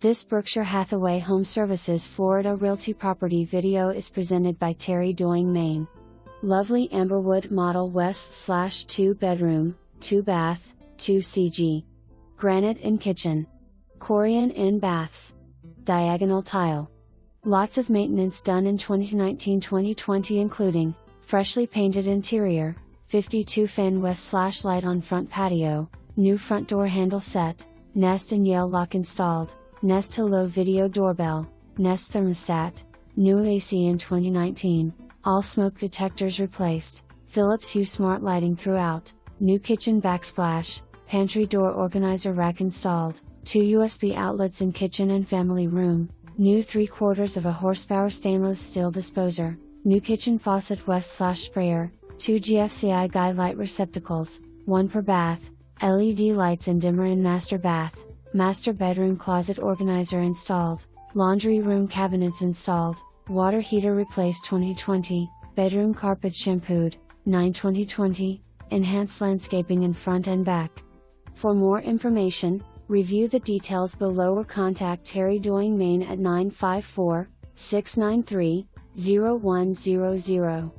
This Berkshire Hathaway HomeServices Florida Realty property video is presented by Terry Doying-Main. Lovely Amberwood model West/2 bedroom, 2 bath, 2 CG. Granite in kitchen. Corian in baths. Diagonal tile. Lots of maintenance done in 2019-2020 including, freshly painted interior, 52 fan west/light on front patio, new front door handle set, Nest and Yale Lock installed, Nest Hello Video Doorbell, Nest Thermostat, new AC in 2019, all smoke detectors replaced, Phillips Hue smart lighting throughout, new kitchen backsplash, pantry door organizer rack installed, 2 USB outlets in kitchen and family room, new 3/4 of a horsepower stainless steel disposer, new kitchen faucet west/sprayer, 2 GFCI Guidelight receptacles, 1 per bath, LED lights and dimmer in master bath, master bedroom closet organizer installed, laundry room cabinets installed, water heater replaced 2020, bedroom carpet shampoo'd, 9/2020, enhanced landscaping in front and back. For more information, review the details below or contact Terry Doying-Main at 954-693-0100.